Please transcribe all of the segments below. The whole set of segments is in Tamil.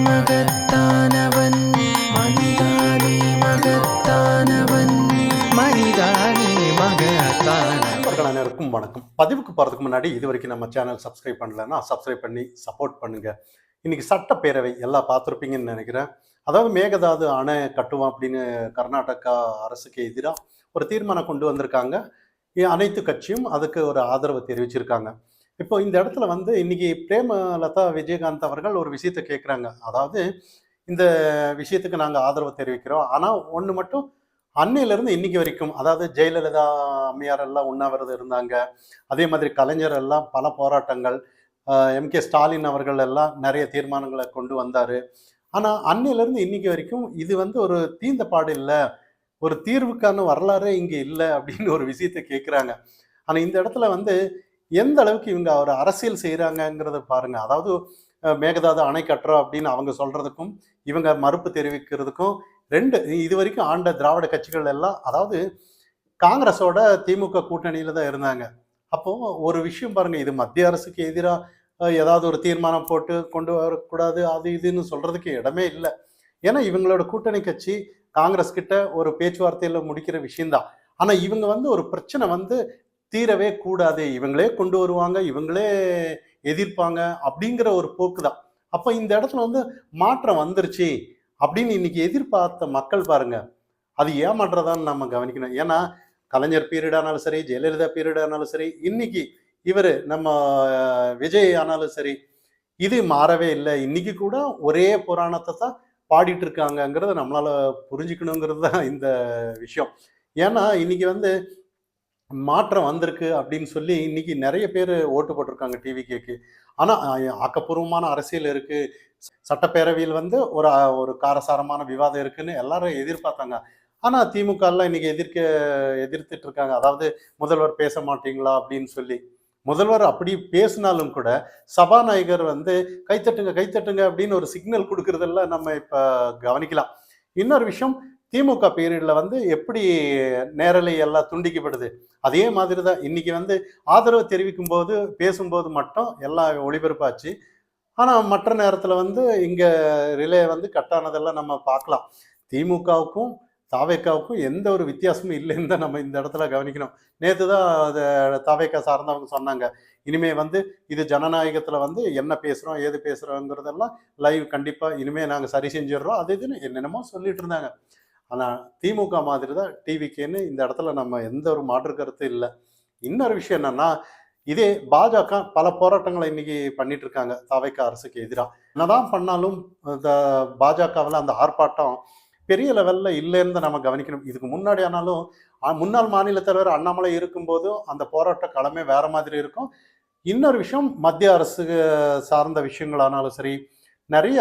மகத்தானவன் மனிதானே மகத்தானவன் மனிதானே மகத்தானவன். அனைவருக்கும் வணக்கம். பதிவுக்கு போகிறதுக்கு முன்னாடி இது வரைக்கும் நம்ம சேனல் சப்ஸ்கிரைப் பண்ணலன்னா சப்ஸ்கிரைப் பண்ணி சப்போர்ட் பண்ணுங்க. இன்னைக்கு சட்டப்பேரவை எல்லாம் பார்த்துருப்பீங்கன்னு நினைக்கிறேன். அதாவது மேகதாது அணை கட்டுவோம் அப்படின்னு கர்நாடகா அரசுக்கு எதிராக ஒரு தீர்மானம் கொண்டு வந்திருக்காங்க. அனைத்து கட்சியும் அதுக்கு ஒரு ஆதரவு தெரிவிச்சிருக்காங்க. இப்போ இந்த இடத்துல வந்து இன்னைக்கு பிரேமலதா விஜயகாந்த் அவர்கள் ஒரு விஷயத்தை கேட்குறாங்க. அதாவது இந்த விஷயத்துக்கு நாங்கள் ஆதரவு தெரிவிக்கிறோம். ஆனால் ஒன்று மட்டும், அன்னையிலேருந்து இன்னைக்கு வரைக்கும், அதாவது ஜெயலலிதா அம்மையார் எல்லாம் உண்ணாவிரதம் இருந்தாங்க. அதே மாதிரி கலைஞர் எல்லாம் பல போராட்டங்கள், எம்கே ஸ்டாலின் அவர்கள் எல்லாம் நிறைய தீர்மானங்களை கொண்டு வந்தார். ஆனால் அன்னையிலேருந்து இன்னைக்கு வரைக்கும் இது வந்து ஒரு தீர்ந்த பாடு இல்லை, ஒரு தீர்வுக்கான வரலாறே இங்கே இல்லை அப்படின்னு ஒரு விஷயத்தை கேட்குறாங்க. ஆனால் இந்த இடத்துல வந்து எந்த அளவுக்கு இவங்க ஒரு அரசியல் செய்கிறாங்கங்கிறத பாருங்க. அதாவது மேகதாது அணை கட்டுறோம் அப்படின்னு அவங்க சொல்றதுக்கும் இவங்க மறுப்பு தெரிவிக்கிறதுக்கும் ரெண்டு, இது வரைக்கும் ஆண்ட திராவிட கட்சிகள் எல்லாம், அதாவது காங்கிரஸோட திமுக கூட்டணியில தான் இருந்தாங்க. அப்போ ஒரு விஷயம் பாருங்க, இது மத்திய அரசுக்கு எதிராக ஏதாவது ஒரு தீர்மானம் போட்டு கொண்டு வரக்கூடாது அது இதுன்னு சொல்றதுக்கு இடமே இல்லை. ஏன்னா இவங்களோட கூட்டணி கட்சி காங்கிரஸ் கிட்ட ஒரு பேச்சுவார்த்தையில முடிக்கிற விஷயம்தான். ஆனா இவங்க வந்து ஒரு பிரச்சனை வந்து தீரவே கூடாது, இவங்களே கொண்டு வருவாங்க, இவங்களே எதிர்ப்பாங்க அப்படிங்கிற ஒரு போக்கு தான். அப்ப இந்த இடத்துல வந்து மாற்றம் வந்துருச்சு அப்படின்னு இன்னைக்கு எதிர்பார்த்த மக்கள் பாருங்க, அது ஏமாற்றதான்னு நம்ம கவனிக்கணும். ஏன்னா கலைஞர் பீரியடானாலும் சரி, ஜெயலலிதா பீரியடானாலும் சரி, இன்னைக்கு இவர் நம்ம விஜய் ஆனாலும் சரி, இது மாறவே இல்லை. இன்னைக்கு கூட ஒரே புராணத்தை தான் பாடிட்டு இருக்காங்கங்கிறத நம்மளால புரிஞ்சுக்கணுங்கிறது தான் இந்த விஷயம். ஏன்னா இன்னைக்கு வந்து மாற்றம் வந்திருக்கு அப்படின்னு சொல்லி இன்னைக்கு நிறைய பேர் ஓட்டு போட்டிருக்காங்க டிவிகேக்கு. ஆனால் ஆக்கப்பூர்வமான அரசியல் இருக்கு, சட்டப்பேரவையில் வந்து ஒரு ஒரு காரசாரமான விவாதம் இருக்குன்னு எல்லாரும் எதிர்பார்த்தாங்க. ஆனால் திமுக எல்லாம் இன்னைக்கு எதிர்த்துட்டு இருக்காங்க. அதாவது முதல்வர் பேச மாட்டீங்களா அப்படின்னு சொல்லி. முதல்வர் அப்படி பேசினாலும் கூட சபாநாயகர் வந்து கைத்தட்டுங்க கைத்தட்டுங்க அப்படின்னு ஒரு சிக்னல் கொடுக்கறதெல்லாம் நம்ம இப்போ கவனிக்கலாம். இன்னொரு விஷயம், திமுக பீரியட்ல வந்து எப்படி நேரலை எல்லாம் துண்டிக்கப்படுது, அதே மாதிரி தான் இன்னைக்கு வந்து ஆதரவு தெரிவிக்கும் போது பேசும்போது மட்டும் எல்லாம் ஒளிபரப்பாச்சு. ஆனால் மற்ற நேரத்தில் வந்து இங்கே ரிலே வந்து கட்டானதெல்லாம் நம்ம பார்க்கலாம். திமுகவுக்கும் தாவேக்காவுக்கும் எந்த ஒரு வித்தியாசமும் இல்லைன்னு தான் நம்ம இந்த இடத்துல கவனிக்கணும். நேற்று தான் அதை தாவேக்கா சார்ந்தவங்க சொன்னாங்க, இனிமே வந்து இது ஜனநாயகத்தில் வந்து என்ன பேசுகிறோம் ஏது பேசுகிறோங்கிறதெல்லாம் லைவ் கண்டிப்பாக இனிமேல் நாங்கள் சரி செஞ்சிடுறோம் அது இதுன்னு என்னென்னமோ சொல்லிட்டு இருந்தாங்க. ஆனால் திமுக மாதிரி தான் டிவிக்கேன்னு இந்த இடத்துல நம்ம எந்த ஒரு மாற்று கருத்து இல்லை. இன்னொரு விஷயம் என்னன்னா, இதே பாஜக பல போராட்டங்களை இன்னைக்கு பண்ணிட்டு இருக்காங்க தவைக்க அரசுக்கு எதிராக. என்னதான் பண்ணாலும் இந்த பாஜகவில் அந்த ஆர்ப்பாட்டம் பெரிய லெவல்ல இல்லைன்னு தான் நம்ம கவனிக்கணும். இதுக்கு முன்னாடி ஆனாலும் முன்னாள் மாநில தலைவர் அண்ணாமலை இருக்கும்போதும் அந்த போராட்ட களமே வேற மாதிரி இருக்கும். இன்னொரு விஷயம், மத்திய அரசு சார்ந்த விஷயங்களானாலும் சரி, நிறைய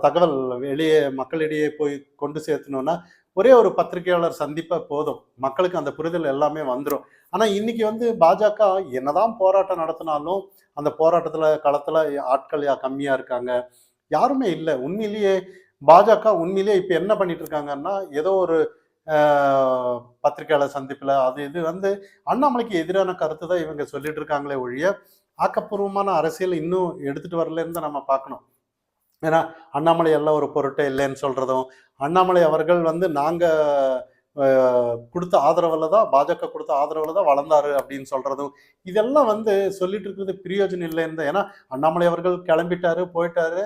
தகவல் வெளியே மக்களிடையே போய் கொண்டு சேர்த்தணும்னா ஒரே ஒரு பத்திரிகையாளர் சந்திப்பா போதும், மக்களுக்கு அந்த புரிதல் எல்லாமே வந்துடும். ஆனா இன்னைக்கு வந்து பாஜக என்னதான் போராட்டம் நடத்தினாலும் அந்த போராட்டத்துல களத்துல ஆட்கள் கம்மியா இருக்காங்க, யாருமே இல்லை. உண்மையிலேயே பாஜக உண்மையிலேயே இப்ப என்ன பண்ணிட்டு இருக்காங்கன்னா, ஏதோ ஒரு பத்திரிகையாளர் சந்திப்புல அது இது வந்து அண்ணாமலைக்கு எதிரான கருத்து தான் இவங்க சொல்லிட்டு இருக்காங்களே ஒழிய ஆக்கப்பூர்வமான அரசியல் இன்னும் எடுத்துட்டு வரலன்னு தான் நம்ம பார்க்கணும். ஏன்னா அண்ணாமலை எல்லாம் ஒரு பொருட்டே இல்லைன்னு சொல்றதும், அண்ணாமலை அவர்கள் வந்து நாங்க கொடுத்த ஆதரவுல தான், பாஜக கொடுத்த ஆதரவுல தான் வளர்ந்தாரு அப்படின்னு சொல்றதும், இதெல்லாம் வந்து சொல்லிட்டு இருக்கிறது பிரயோஜனம் இல்லைன்னு தான். ஏன்னா அண்ணாமலை அவர்கள் கிளம்பிட்டாரு போயிட்டாரு,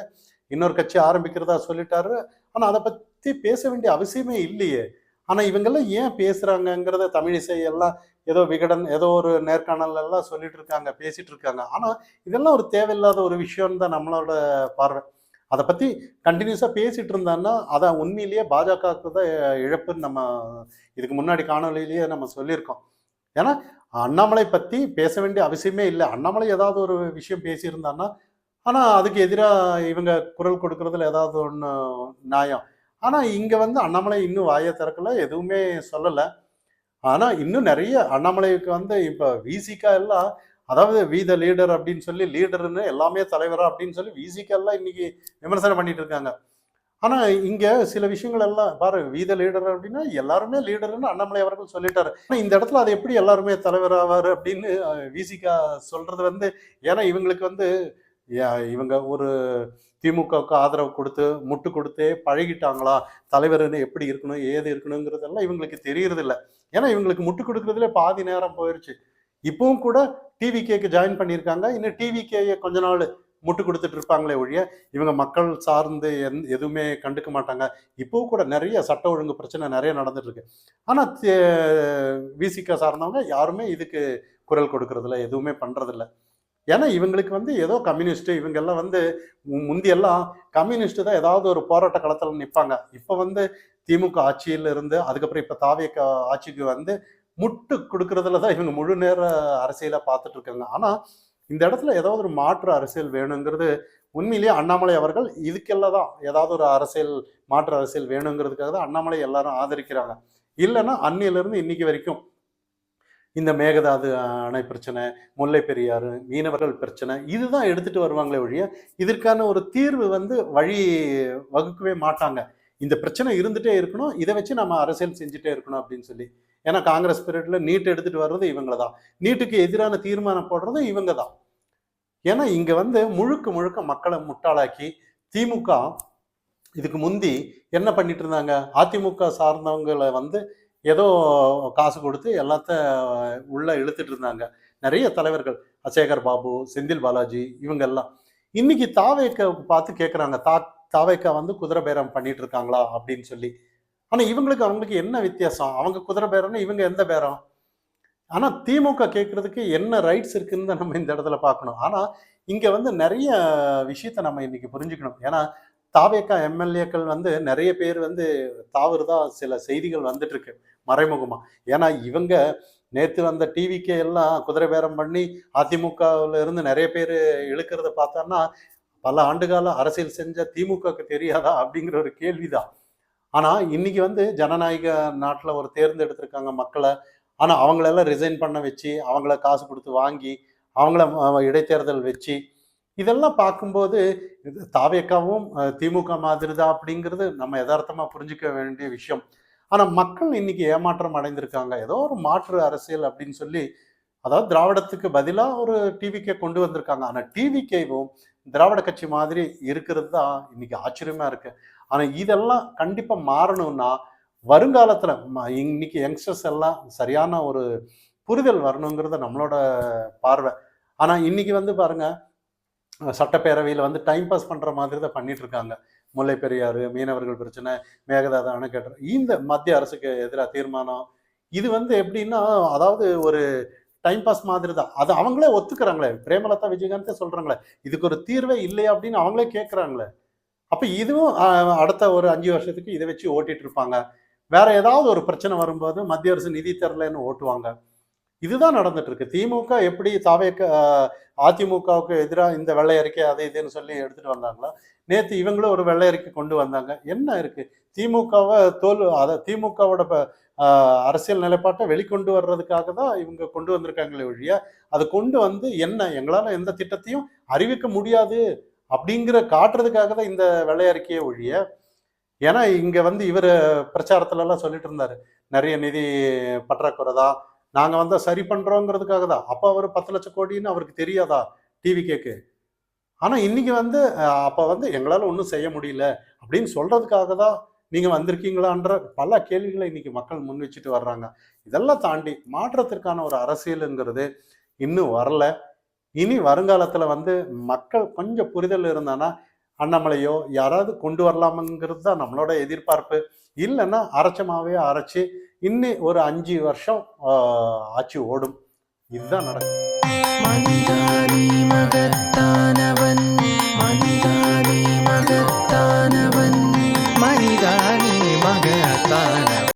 இன்னொரு கட்சி ஆரம்பிக்கிறதா சொல்லிட்டாரு. ஆனா அதை பத்தி பேச வேண்டிய அவசியமே இல்லையே. ஆனா இவங்கெல்லாம் ஏன் பேசுறாங்கங்கிறத தமிழிசை எல்லாம் ஏதோ விகடன் ஏதோ ஒரு நேர்காணல் எல்லாம் சொல்லிட்டு இருக்காங்க, பேசிட்டு இருக்காங்க. ஆனா இதெல்லாம் ஒரு தேவையில்லாத ஒரு விஷயம்னு தான் நம்மளோட பார்வை. அதை பத்தி கண்டினியூஸா பேசிட்டு இருந்தான்னா அதான் உண்மையிலேயே பாஜகவுக்கு தான் இழப்புன்னு நம்ம இதுக்கு முன்னாடி காணொலியிலேயே நம்ம சொல்லியிருக்கோம். ஏன்னா அண்ணாமலை பத்தி பேச வேண்டிய அவசியமே இல்லை. அண்ணாமலை ஏதாவது ஒரு விஷயம் பேசியிருந்தான்னா, ஆனா அதுக்கு எதிராக இவங்க குரல் கொடுக்கறதுல ஏதாவது ஒன்று நியாயம். ஆனா இங்க வந்து அண்ணாமலை இன்னும் வாயை திறக்கல, எதுவுமே சொல்லல. ஆனா இன்னும் நிறைய அண்ணாமலைக்கு வந்து இப்ப விசிகா எல்லாம், அதாவது வி த லீடர் அப்படின்னு சொல்லி, லீடர்னு எல்லாமே தலைவரா அப்படின்னு சொல்லி விசிகா எல்லாம் இன்னைக்கு விமர்சனம் பண்ணிட்டு இருக்காங்க. ஆனா இங்க சில விஷயங்கள் எல்லாம் பாரு, வி த லீடர் அப்படின்னா எல்லாருமே லீடர்னு அண்ணாமலை அவர்கள் சொல்லிட்டாரு. ஆனா இந்த இடத்துல அது எப்படி எல்லாருமே தலைவர் ஆவாரு அப்படின்னு விசிகா சொல்றது வந்து, ஏன்னா இவங்களுக்கு வந்து இவங்க ஒரு திமுகவுக்கு ஆதரவு கொடுத்து முட்டு கொடுத்தே பழகிட்டாங்களா? தலைவர்னு எப்படி இருக்கணும், ஏது இருக்கணுங்கிறதெல்லாம் இவங்களுக்கு தெரியறது இல்ல. ஏன்னா இவங்களுக்கு முட்டு கொடுக்கறதுல பாதி நேரம் போயிருச்சு. இப்பவும் கூட டிவிகேக்கு ஜாயின் பண்ணியிருக்காங்க. இன்னும் டிவிகேய கொஞ்ச நாள் முட்டு கொடுத்துட்டு இருப்பாங்களே ஒழிய, இவங்க மக்கள் சார்ந்து எதுவுமே கண்டுக்க மாட்டாங்க. இப்பவும் கூட நெறைய சட்ட ஒழுங்கு பிரச்சனை நெறைய நடந்துட்டு இருக்கு. ஆனா விசிக சார்ந்தவங்க யாருமே இதுக்கு குரல் கொடுக்கறதில்ல, எதுவுமே பண்றதில்ல. ஏன்னா இவங்களுக்கு வந்து ஏதோ கம்யூனிஸ்ட் இவங்கெல்லாம் வந்து முந்தியெல்லாம் கம்யூனிஸ்ட் தான் ஏதாவது ஒரு போராட்ட களத்துல நிப்பாங்க. இப்ப வந்து திமுக ஆட்சியில இருந்து அதுக்கப்புறம் இப்ப தாவேக ஆட்சிக்கு வந்து முட்டு குடுக்கறதுல தான் இவங்க முழு நேர அரசியலா பார்த்துட்டு இருக்காங்க. ஆனா இந்த இடத்துல ஏதாவது ஒரு மாற்று அரசியல் வேணுங்கிறது உண்மையிலேயே அண்ணாமலை அவர்கள் இதுக்கெல்லாம் தான் ஏதாவது ஒரு அரசியல் மாற்று அரசியல் வேணுங்கிறதுக்காக தான் அண்ணாமலை எல்லாரும் ஆதரிக்கிறாங்க. இல்லைன்னா அன்னியிலிருந்து இன்னைக்கு வரைக்கும் இந்த மேகதாது அணை பிரச்சனை, முல்லை பெரியாறு, மீனவர்கள் பிரச்சனை இதுதான் எடுத்துட்டு வருவாங்களே ஒழிய, இதற்கான ஒரு தீர்வு வந்து வழி வகுக்கவே மாட்டாங்க. இந்த பிரச்சனை இருந்துட்டே இருக்கணும். இதை வச்சு நம்ம அரசியல் செஞ்சுட்டே இருக்கணும் அப்படின்னு சொல்லி. ஏன்னா காங்கிரஸ் பீரியட்ல நீட் எடுத்துட்டு வர்றது இவங்க தான். நீட்டுக்கு எதிரான தீர்மானம் போடுறதும் இவங்க தான். ஏன்னா இங்க வந்து முழுக்க முழுக்க மக்களை முட்டாளாக்கி திமுக இதுக்கு முந்தி என்ன பண்ணிட்டு இருந்தாங்க? அதிமுக சார்ந்தவங்களை வந்து ஏதோ காசு கொடுத்து எல்லாத்த உள்ள இழுத்துட்டு இருந்தாங்க. நிறைய தலைவர்கள் சேகர் பாபு, செந்தில் பாலாஜி இவங்க எல்லாம். இன்னைக்கு தாவேக்க பார்த்து கேட்குறாங்க, தாவேக்கா வந்து குதிரை பேரம் பண்ணிட்டு இருக்காங்களா அப்படின்னு சொல்லி. ஆனா இவங்களுக்கு அவங்களுக்கு என்ன வித்தியாசம்? அவங்க குதிரை பேரம்னா இவங்க எந்த பேரம்? ஆனா திமுக கேட்கறதுக்கு என்ன ரைட்ஸ் இருக்குன்னு தான் நம்ம இந்த இடத்துல பார்க்கணும். ஆனா இங்க வந்து நிறைய விஷயத்த நம்ம இன்னைக்கு புரிஞ்சுக்கணும். ஏன்னா தாவேக்கா எம்எல்ஏக்கள் வந்து நிறைய பேர் வந்து தாவறுதா சில செய்திகள் வந்துட்டு இருக்கு மறைமுகமா. ஏன்னா இவங்க நேத்து வந்த டிவிக்கு எல்லாம் குதிரை பேரம் பண்ணி அதிமுகவுல இருந்து நிறைய பேர் இழுக்கிறத பார்த்தோம்னா பல ஆண்டுகால அரசியல் செஞ்ச திமுகவுக்கு தெரியாதா அப்படிங்கிற ஒரு கேள்விதான். ஆனா இன்னைக்கு வந்து ஜனநாயக நாட்டுல ஒரு தேர்ந்தெடுத்திருக்காங்க மக்களை. ஆனா அவங்களெல்லாம் ரிசைன் பண்ண வச்சு அவங்கள காசு கொடுத்து வாங்கி அவங்கள இடைத்தேர்தல் வச்சு இதெல்லாம் பார்க்கும்போது இது தாவேக்காவும் திமுக மாதிரி தான் அப்படிங்கிறது நம்ம யதார்த்தமா புரிஞ்சுக்க வேண்டிய விஷயம். ஆனா மக்கள் இன்னைக்கு ஏமாற்றம் அடைந்திருக்காங்க. ஏதோ ஒரு மாற்று அரசியல் அப்படின்னு சொல்லி அதாவது திராவிடத்துக்கு பதிலா ஒரு டிவிகே கொண்டு வந்திருக்காங்க. ஆனா டிவிகேவும் திராவிட கட்சி மாதிரி இருக்கிறது தான் இன்னைக்கு ஆச்சரியமா இருக்கு. ஆனா இதெல்லாம் கண்டிப்பா மாறணும்னா வருங்காலத்துல இன்னைக்கு யங்ஸ்டர்ஸ் எல்லாம் சரியான ஒரு புரிதல் வரணுங்கிறது நம்மளோட பார்வை. ஆனா இன்னைக்கு வந்து பாருங்க சட்டப்பேரவையில் வந்து டைம் பாஸ் பண்ற மாதிரி தான் பண்ணிட்டு இருக்காங்க. முல்லை பெரியாறு, மீனவர்கள் பிரச்சனை, மேகதாது அணை கட்டுற இந்த மத்திய அரசுக்கு எதிராக தீர்மானம். இது வந்து எப்படின்னா அதாவது ஒரு டைம் பாஸ் மாதிரி தான். அது அவங்களே ஒத்துக்கிறாங்களே. பிரேமலதா விஜயகாந்தே சொல்றாங்களே. இதுக்கு ஒரு தீர்வே இல்லையா அப்படின்னு அவங்களே கேட்கறாங்களே. அப்ப இதுவும் அடுத்த ஒரு 5 வருஷத்துக்கு இதை வச்சு ஓட்டிட்டு இருப்பாங்க. வேற ஏதாவது ஒரு பிரச்சனை வரும்போது மத்திய அரசு நிதி தரலன்னு ஓட்டுவாங்க. இதுதான் நடந்துட்டு இருக்கு. திமுக எப்படி அதிமுகவுக்கு எதிராக இந்த வெள்ளை அறிக்கை அது இதுன்னு சொல்லி எடுத்துட்டு வந்தாங்களோ, நேத்து இவங்களும் ஒரு வெள்ளை அறிக்கை கொண்டு வந்தாங்க. என்ன இருக்கு? திமுகவை திமுகவோட அரசியல் நிலைப்பாட்டை வெளிக்கொண்டு வர்றதுக்காக தான் இவங்க கொண்டு வந்திருக்காங்களே ஒழிய, அதை கொண்டு வந்து என்ன எங்களால எந்த திட்டத்தையும் அறிவிக்க முடியாது அப்படிங்கிற காட்டுறதுக்காக தான் இந்த வெள்ளை அறிக்கையை ஒழிய, ஏன்னா இங்க வந்து இவர் பிரச்சாரத்துல எல்லாம் சொல்லிட்டு இருந்தாரு. நிறைய நிதி பற்றாக்குறை தான். நாங்க வந்து சரி பண்றோங்கிறதுக்காக தான். அப்ப அவர் 10 லட்சம் கோடின்னு அவருக்கு தெரியாதா டிவிகேக்கு? ஆனா இன்னைக்கு வந்து அப்ப வந்து எங்களால ஒன்றும் செய்ய முடியல அப்படின்னு சொல்றதுக்காக தான் நீங்க வந்திருக்கீங்களான்ற பல கேள்விகளை இன்னைக்கு மக்கள் முன் வச்சுட்டு வர்றாங்க. இதெல்லாம் தாண்டி மாற்றத்திற்கான ஒரு அரசியலுங்கிறது இன்னும் வரல. இனி வருங்காலத்துல வந்து மக்கள் கொஞ்சம் புரிதல் இருந்தானா அண்ணாமலையோ யாராவது கொண்டு வரலாமுங்கிறது தான் நம்மளோட எதிர்பார்ப்பு. இல்லைன்னா அரைச்சமாவே அரைச்சு இன்னும் ஒரு 5 வருஷம் ஆட்சி ஓடும். இதுதான் நடக்கும். மனிதானி மகத்தானவன்